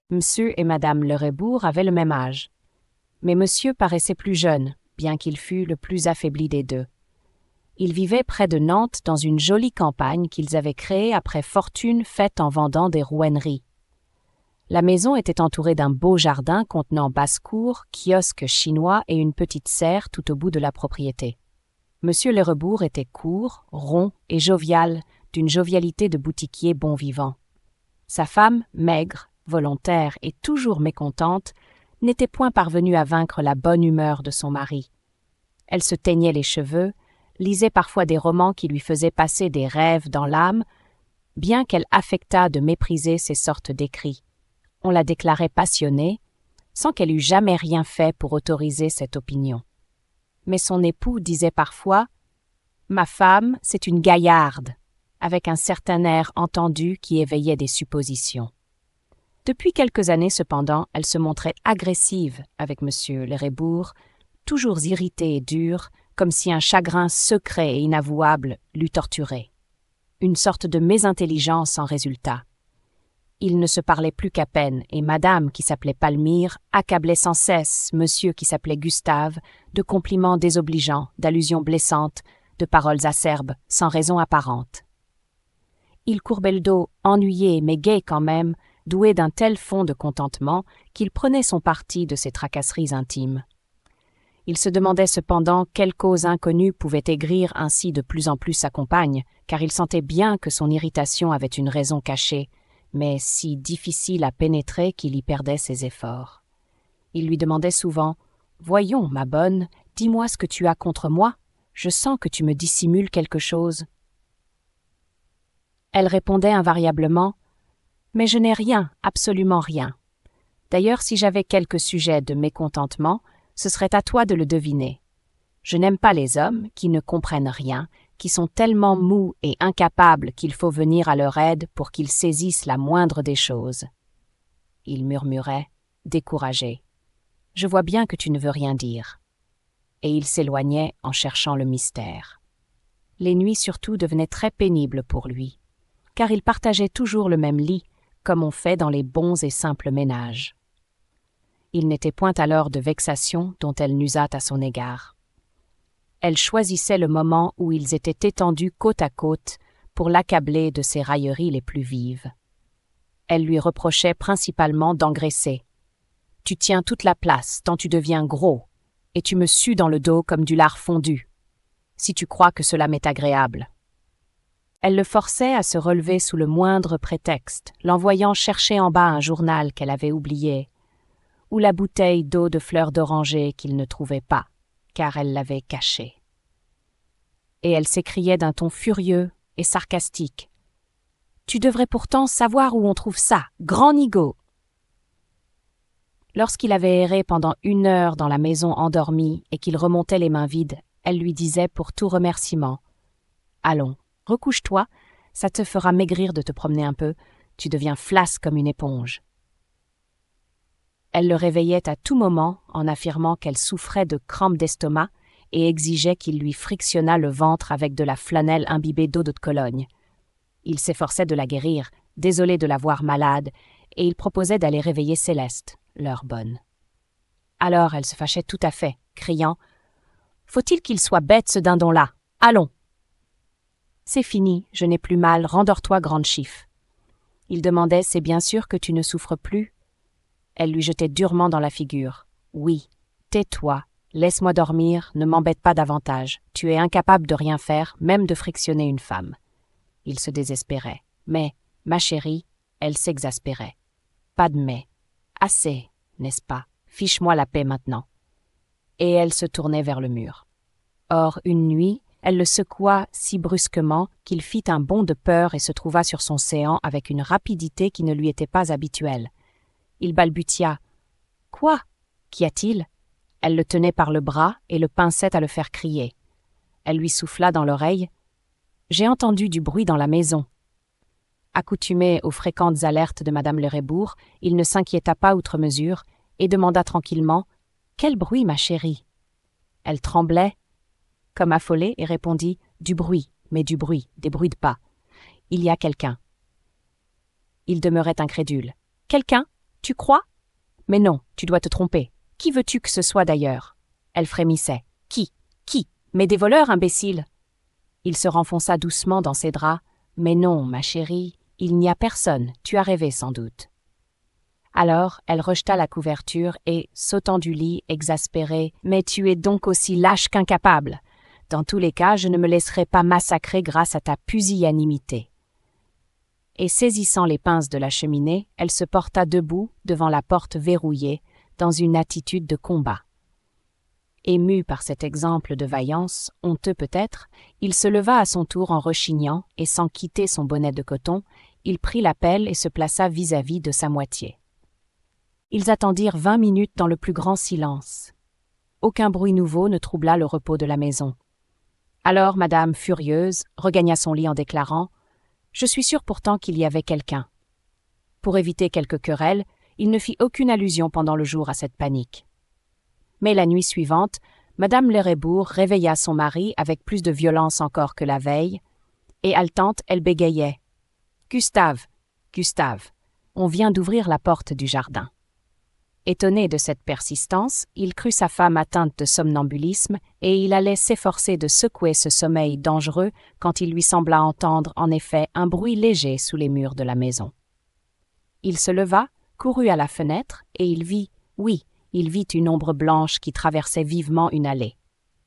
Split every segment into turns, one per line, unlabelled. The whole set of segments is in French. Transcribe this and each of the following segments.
Monsieur et madame Le Rébour avaient le même âge. Mais monsieur paraissait plus jeune, bien qu'il fût le plus affaibli des deux. Ils vivaient près de Nantes dans une jolie campagne qu'ils avaient créée après fortune faite en vendant des rouenneries. La maison était entourée d'un beau jardin contenant basse-cour, kiosque chinois et une petite serre tout au bout de la propriété. Monsieur Le Rébour était court, rond et jovial, d'une jovialité de boutiquier bon vivant. Sa femme, maigre, volontaire et toujours mécontente, n'était point parvenue à vaincre la bonne humeur de son mari. Elle se teignait les cheveux, lisait parfois des romans qui lui faisaient passer des rêves dans l'âme, bien qu'elle affectât de mépriser ces sortes d'écrits. On la déclarait passionnée, sans qu'elle eût jamais rien fait pour autoriser cette opinion. Mais son époux disait parfois « Ma femme, c'est une gaillarde », avec un certain air entendu qui éveillait des suppositions. Depuis quelques années cependant, elle se montrait agressive avec M. Le Rébour, toujours irritée et dure, comme si un chagrin secret et inavouable l'eût torturée. Une sorte de mésintelligence en résulta. Ils ne se parlaient plus qu'à peine, et madame, qui s'appelait Palmyre, accablait sans cesse monsieur qui s'appelait Gustave, de compliments désobligeants, d'allusions blessantes, de paroles acerbes, sans raison apparente. Il courbait le dos, ennuyé mais gai quand même, doué d'un tel fond de contentement qu'il prenait son parti de ses tracasseries intimes. Il se demandait cependant quelle cause inconnue pouvait aigrir ainsi de plus en plus sa compagne, car il sentait bien que son irritation avait une raison cachée, mais si difficile à pénétrer qu'il y perdait ses efforts. Il lui demandait souvent « Voyons, ma bonne, dis-moi ce que tu as contre moi. Je sens que tu me dissimules quelque chose. » Elle répondait invariablement « Mais je n'ai rien, absolument rien. D'ailleurs, si j'avais quelque sujet de mécontentement, ce serait à toi de le deviner. Je n'aime pas les hommes qui ne comprennent rien, qui sont tellement mous et incapables qu'il faut venir à leur aide pour qu'ils saisissent la moindre des choses. » Il murmurait, découragé. « Je vois bien que tu ne veux rien dire. » Et il s'éloignait en cherchant le mystère. Les nuits surtout devenaient très pénibles pour lui, car il partageait toujours le même lit, comme on fait dans les bons et simples ménages. Il n'était point alors de vexation dont elle n'usât à son égard. Elle choisissait le moment où ils étaient étendus côte à côte pour l'accabler de ses railleries les plus vives. Elle lui reprochait principalement d'engraisser. « Tu tiens toute la place, tant tu deviens gros, et tu me sues dans le dos comme du lard fondu, si tu crois que cela m'est agréable. » Elle le forçait à se relever sous le moindre prétexte, l'envoyant chercher en bas un journal qu'elle avait oublié, ou la bouteille d'eau de fleurs d'oranger qu'il ne trouvait pas, car elle l'avait cachée. Et elle s'écriait d'un ton furieux et sarcastique. « Tu devrais pourtant savoir où on trouve ça, grand nigaud !» Lorsqu'il avait erré pendant 1 heure dans la maison endormie et qu'il remontait les mains vides, elle lui disait pour tout remerciement « Allons, recouche-toi, ça te fera maigrir de te promener un peu, tu deviens flasque comme une éponge. » Elle le réveillait à tout moment en affirmant qu'elle souffrait de crampes d'estomac et exigeait qu'il lui frictionnât le ventre avec de la flanelle imbibée d'eau de Cologne. Il s'efforçait de la guérir, désolé de la voir malade, et il proposait d'aller réveiller Céleste, leur bonne. Alors elle se fâchait tout à fait, criant « Faut-il qu'il soit bête ce dindon-là? Allons !»« C'est fini, je n'ai plus mal, rendors-toi, grande chiffe. » Il demandait « C'est bien sûr que tu ne souffres plus ?» Elle lui jetait durement dans la figure. « Oui, tais-toi, laisse-moi dormir, ne m'embête pas davantage. Tu es incapable de rien faire, même de frictionner une femme. » Il se désespérait. Mais, ma chérie, elle s'exaspérait. « Pas de mais. Assez, n'est-ce pas? Fiche-moi la paix maintenant. » Et elle se tournait vers le mur. Or, une nuit, elle le secoua si brusquement qu'il fit un bond de peur et se trouva sur son séant avec une rapidité qui ne lui était pas habituelle. Il balbutia. « Quoi? Qu'y a-t-il » Elle le tenait par le bras et le pinçait à le faire crier. Elle lui souffla dans l'oreille. « J'ai entendu du bruit dans la maison. » Accoutumé aux fréquentes alertes de madame Le Rébour, il ne s'inquiéta pas outre mesure et demanda tranquillement « Quel bruit, ma chérie ?» Elle tremblait, comme affolée, et répondit « Du bruit, mais du bruit, des bruits de pas. Il y a quelqu'un. » Il demeurait incrédule. « Quelqu'un? Tu crois? Mais non, tu dois te tromper. Qui veux-tu que ce soit d'ailleurs? Elle frémissait. Qui? Qui? Mais des voleurs, imbécile! Il se renfonça doucement dans ses draps. Mais non, ma chérie, il n'y a personne, tu as rêvé sans doute. Alors, elle rejeta la couverture et, sautant du lit, exaspérée, « Mais tu es donc aussi lâche qu'incapable! Dans tous les cas, je ne me laisserai pas massacrer grâce à ta pusillanimité. » Et saisissant les pinces de la cheminée, elle se porta debout devant la porte verrouillée, dans une attitude de combat. Ému par cet exemple de vaillance, honteux peut-être, il se leva à son tour en rechignant, et sans quitter son bonnet de coton, il prit la pelle et se plaça vis-à-vis de sa moitié. Ils attendirent 20 minutes dans le plus grand silence. Aucun bruit nouveau ne troubla le repos de la maison. Alors madame, furieuse, regagna son lit en déclarant « Je suis sûre pourtant qu'il y avait quelqu'un. » Pour éviter quelque querelle, il ne fit aucune allusion pendant le jour à cette panique. Mais la nuit suivante, madame Lerrebourg réveilla son mari avec plus de violence encore que la veille, et haletante, elle bégayait « Gustave, Gustave, on vient d'ouvrir la porte du jardin. » Étonné de cette persistance, il crut sa femme atteinte de somnambulisme et il allait s'efforcer de secouer ce sommeil dangereux quand il lui sembla entendre en effet un bruit léger sous les murs de la maison. Il se leva, courut à la fenêtre et il vit une ombre blanche qui traversait vivement une allée.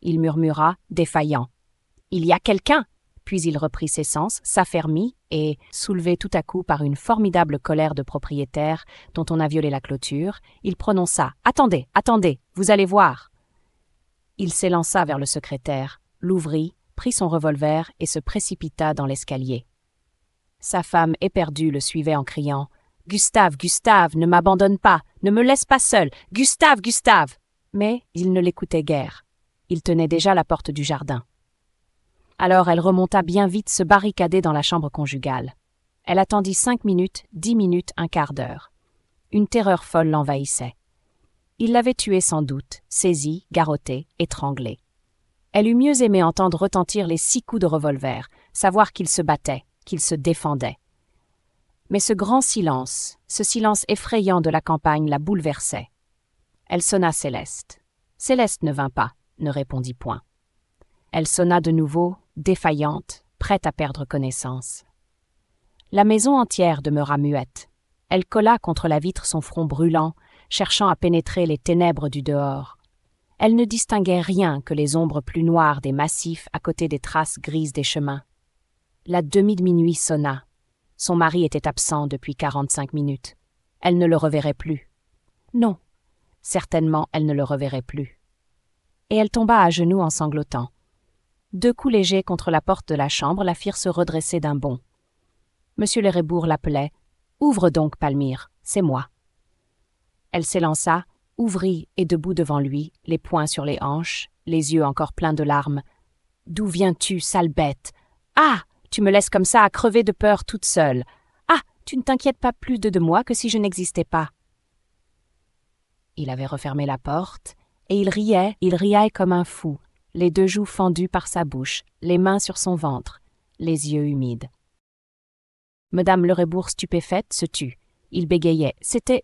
Il murmura, défaillant « Il y a quelqu'un !» Puis il reprit ses sens, s'affermit et, soulevé tout à coup par une formidable colère de propriétaire dont on a violé la clôture, il prononça « Attendez, attendez, vous allez voir !» Il s'élança vers le secrétaire, l'ouvrit, prit son revolver et se précipita dans l'escalier. Sa femme éperdue le suivait en criant « Gustave, Gustave, ne m'abandonne pas, ne me laisse pas seul, Gustave, Gustave !» Mais il ne l'écoutait guère. Il tenait déjà la porte du jardin. Alors elle remonta bien vite se barricader dans la chambre conjugale. Elle attendit 5 minutes, 10 minutes, un quart d'heure. Une terreur folle l'envahissait. Il l'avait tué sans doute, saisi, garrotté, étranglé. Elle eût mieux aimé entendre retentir les 6 coups de revolver, savoir qu'il se battait, qu'il se défendait. Mais ce grand silence, ce silence effrayant de la campagne la bouleversait. Elle sonna Céleste. Céleste ne vint pas, ne répondit point. Elle sonna de nouveau, défaillante, prête à perdre connaissance. La maison entière demeura muette. Elle colla contre la vitre son front brûlant, cherchant à pénétrer les ténèbres du dehors. Elle ne distinguait rien que les ombres plus noires des massifs à côté des traces grises des chemins. La demi de minuit sonna. Son mari était absent depuis 45 minutes. Elle ne le reverrait plus. Non, certainement elle ne le reverrait plus. Et elle tomba à genoux en sanglotant. 2 coups légers contre la porte de la chambre la firent se redresser d'un bond. Monsieur Lerrebourg l'appelait. « Ouvre donc, Palmyre, c'est moi. » Elle s'élança, ouvrit et debout devant lui, les poings sur les hanches, les yeux encore pleins de larmes. « D'où viens-tu, sale bête? Ah! Tu me laisses comme ça à crever de peur toute seule. Ah! Tu ne t'inquiètes pas plus de moi que si je n'existais pas. » Il avait refermé la porte, et il riait comme un fou, les 2 joues fendues par sa bouche, les mains sur son ventre, les yeux humides. Madame Lerrebourg, stupéfaite, se tut. Il bégayait. C'était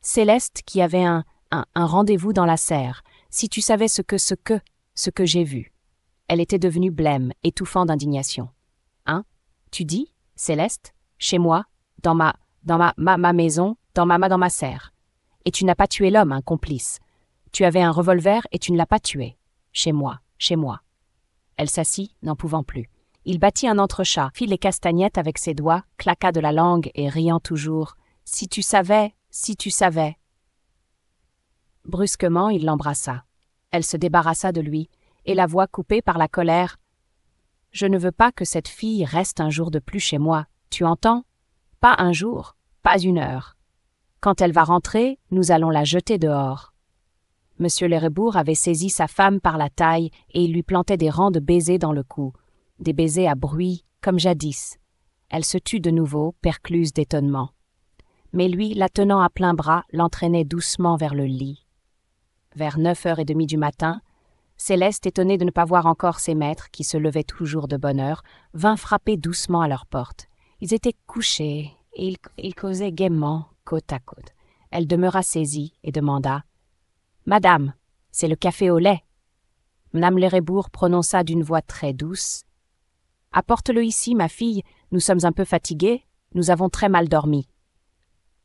Céleste qui avait un rendez-vous dans la serre. Si tu savais ce que j'ai vu. Elle était devenue blême, étouffant d'indignation. Hein? Tu dis, Céleste? Chez moi? Dans ma maison? Dans ma serre? Et tu n'as pas tué l'homme, un complice. Tu avais un revolver et tu ne l'as pas tué. Chez moi. Elle s'assit, n'en pouvant plus. Il battit un entrechat, fit les castagnettes avec ses doigts, claqua de la langue et riant toujours. « Si tu savais, si tu savais !» Brusquement, il l'embrassa. Elle se débarrassa de lui, et la voix coupée par la colère. « Je ne veux pas que cette fille reste un jour de plus chez moi, tu entends? Pas un jour, pas une heure. Quand elle va rentrer, nous allons la jeter dehors. » Monsieur Lerrebourg avait saisi sa femme par la taille et il lui plantait des rangs de baisers dans le cou, des baisers à bruit, comme jadis. Elle se tut de nouveau, percluse d'étonnement. Mais lui, la tenant à plein bras, l'entraînait doucement vers le lit. Vers 9h30 du matin, Céleste, étonnée de ne pas voir encore ses maîtres, qui se levaient toujours de bonne heure, vint frapper doucement à leur porte. Ils étaient couchés et ils causaient gaiement, côte à côte. Elle demeura saisie et demanda « Madame, c'est le café au lait ?» Madame Lerebourg prononça d'une voix très douce « Apporte-le ici, ma fille, nous sommes un peu fatigués, nous avons très mal dormi. »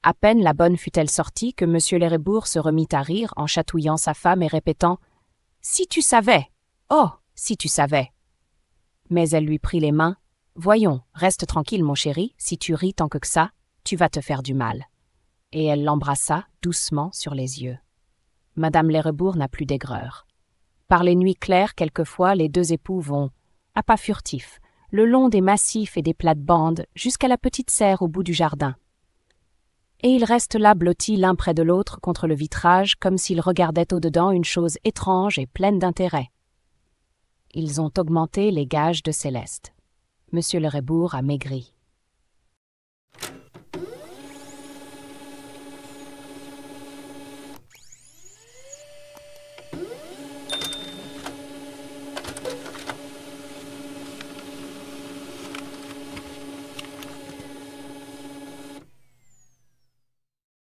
À peine la bonne fut-elle sortie que M. Lerebourg se remit à rire en chatouillant sa femme et répétant « Si tu savais! Oh, si tu savais !» Mais elle lui prit les mains. « Voyons, reste tranquille, mon chéri, si tu ris tant que ça, tu vas te faire du mal. » Et elle l'embrassa doucement sur les yeux. Madame Lerebourg n'a plus d'aigreur. Par les nuits claires, quelquefois, les deux époux vont, à pas furtifs, le long des massifs et des plates-bandes jusqu'à la petite serre au bout du jardin. Et ils restent là blottis l'un près de l'autre contre le vitrage comme s'ils regardaient au-dedans une chose étrange et pleine d'intérêt. Ils ont augmenté les gages de Céleste. M. Lerebourg a maigri.